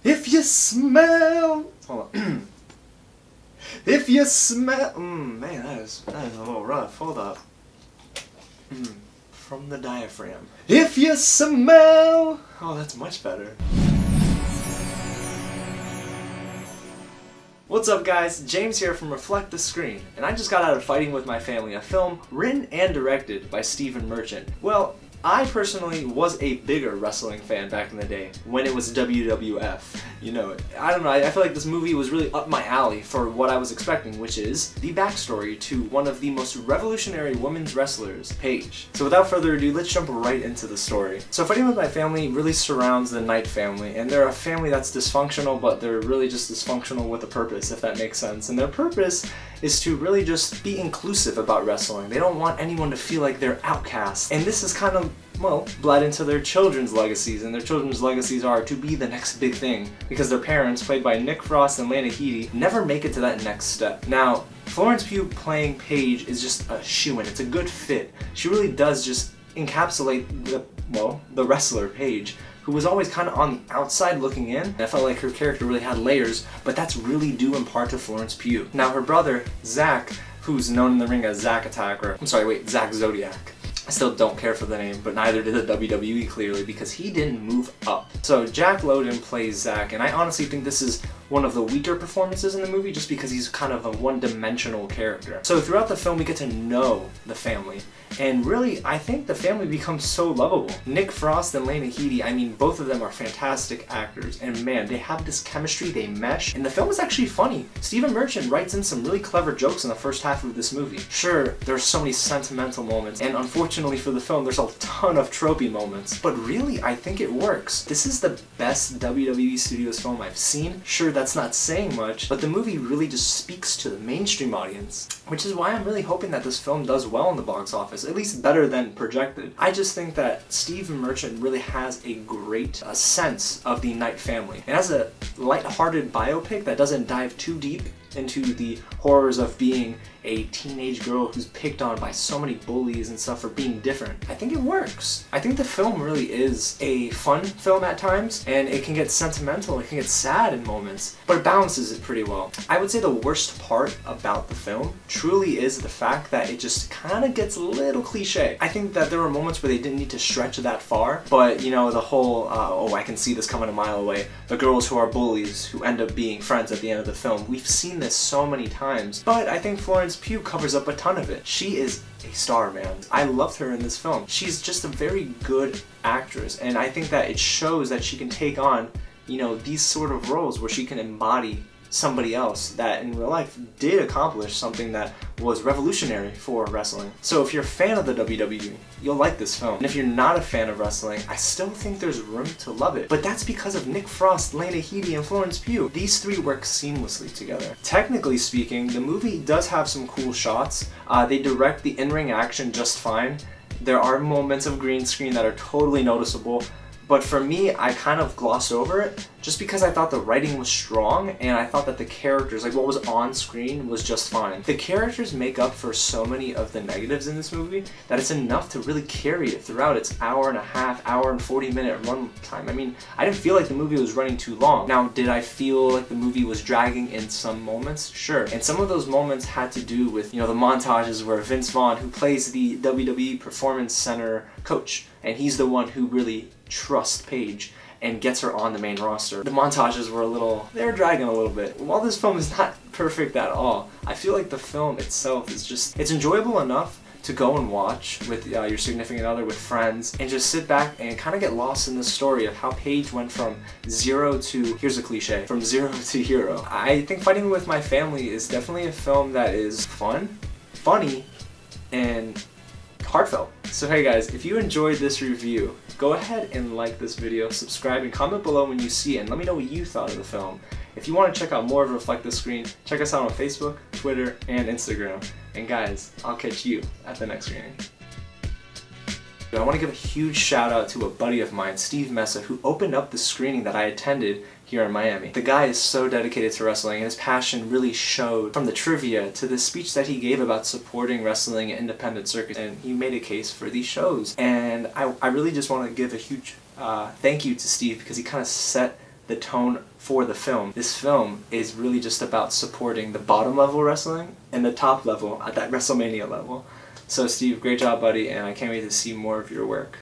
If you smell... Hold on. If you smell... man, that is a little rough. Hold up. From the diaphragm. If you smell... Oh, that's much better. What's up guys, James here from Reflect the Screen, and I just got out of Fighting with My Family, a film written and directed by Stephen Merchant. Well, I personally was a bigger wrestling fan back in the day, when it was WWF. You know it. I don't know, I feel like this movie was really up my alley for what I was expecting, which is the backstory to one of the most revolutionary women's wrestlers, Paige. So without further ado, let's jump right into the story. So Fighting with My Family really surrounds the Knight family, and they're a family that's dysfunctional, but they're really just dysfunctional with a purpose, if that makes sense. And their purpose is to really just be inclusive about wrestling. They don't want anyone to feel like they're outcasts. And this is kind of, well, bled into their children's legacies, and their children's legacies are to be the next big thing, because their parents, played by Nick Frost and Lena, never make it to that next step. Now, Florence Pugh playing Paige is just a shoo-in. It's a good fit. She really does just encapsulate the wrestler Paige, who was always kind of on the outside looking in. I felt like her character really had layers, but that's really due in part to Florence Pugh. Now her brother, Zach, who's known in the ring as Zack Attack, or Zack Zodiac. I still don't care for the name, but neither did the WWE clearly, because he didn't move up. So Jack Lowden plays Zach, and I honestly think this is one of the weaker performances in the movie just because he's kind of a one-dimensional character. So throughout the film we get to know the family, and really I think the family becomes so lovable. Nick Frost and Lena Headey, I mean, both of them are fantastic actors, and man, they have this chemistry, they mesh, and the film is actually funny. Stephen Merchant writes in some really clever jokes in the first half of this movie. Sure, there's so many sentimental moments, and unfortunately for the film there's a ton of tropey moments, but really I think it works. This is the best WWE Studios film I've seen. Sure, that's not saying much, but the movie really just speaks to the mainstream audience, which is why I'm really hoping that this film does well in the box office, at least better than projected. I just think that Stephen Merchant really has a great sense of the Knight family, and as a light-hearted biopic that doesn't dive too deep into the horrors of being a teenage girl who's picked on by so many bullies and stuff for being different, I think it works. I think the film really is a fun film at times, and it can get sentimental, it can get sad in moments, but it balances it pretty well. I would say the worst part about the film truly is the fact that it just kind of gets a little cliche. I think that there were moments where they didn't need to stretch that far, but you know, the whole, oh, I can see this coming a mile away, the girls who are bullies who end up being friends at the end of the film, we've seen this so many times, but I think Florence Pugh covers up a ton of it. She is a star, man. I loved her in this film. She's just a very good actress, and I think that it shows that she can take on, you know, these sort of roles where she can embody somebody else that in real life did accomplish something that was revolutionary for wrestling. So if you're a fan of the WWE, you'll like this film. And if you're not a fan of wrestling, I still think there's room to love it. But that's because of Nick Frost, Lena Headey, and Florence Pugh. These three work seamlessly together. Technically speaking, the movie does have some cool shots. They direct the in-ring action just fine. There are moments of green screen that are totally noticeable, but for me, I kind of glossed over it just because I thought the writing was strong, and I thought that the characters, like what was on screen, was just fine. The characters make up for so many of the negatives in this movie that it's enough to really carry it throughout its hour and a half, hour and 40-minute run time. I mean, I didn't feel like the movie was running too long. Now, did I feel like the movie was dragging in some moments? Sure. And some of those moments had to do with, you know, the montages where Vince Vaughn, who plays the WWE Performance Center coach, and he's the one who really trusts Paige and gets her on the main roster. The montages were they were dragging a little bit. While this film is not perfect at all, I feel like the film itself is just, it's enjoyable enough to go and watch with your significant other, with friends, and just sit back and kind of get lost in the story of how Paige went from zero to, here's a cliche, from zero to hero. I think Fighting with My Family is definitely a film that is fun, funny, and heartfelt. So hey guys, if you enjoyed this review, go ahead and like this video, subscribe, and comment below when you see it, and let me know what you thought of the film. If you want to check out more of Reflect the Screen, check us out on Facebook, Twitter, and Instagram. And guys, I'll catch you at the next screening. I want to give a huge shout out to a buddy of mine, Steve Mesa, who opened up the screening that I attended here in Miami. The guy is so dedicated to wrestling, and his passion really showed from the trivia to the speech that he gave about supporting wrestling and independent circuits, and he made a case for these shows. And I really just want to give a huge thank you to Steve, because he kind of set the tone for the film. This film is really just about supporting the bottom level wrestling and the top level at that WrestleMania level. So Steve, great job, buddy, and I can't wait to see more of your work.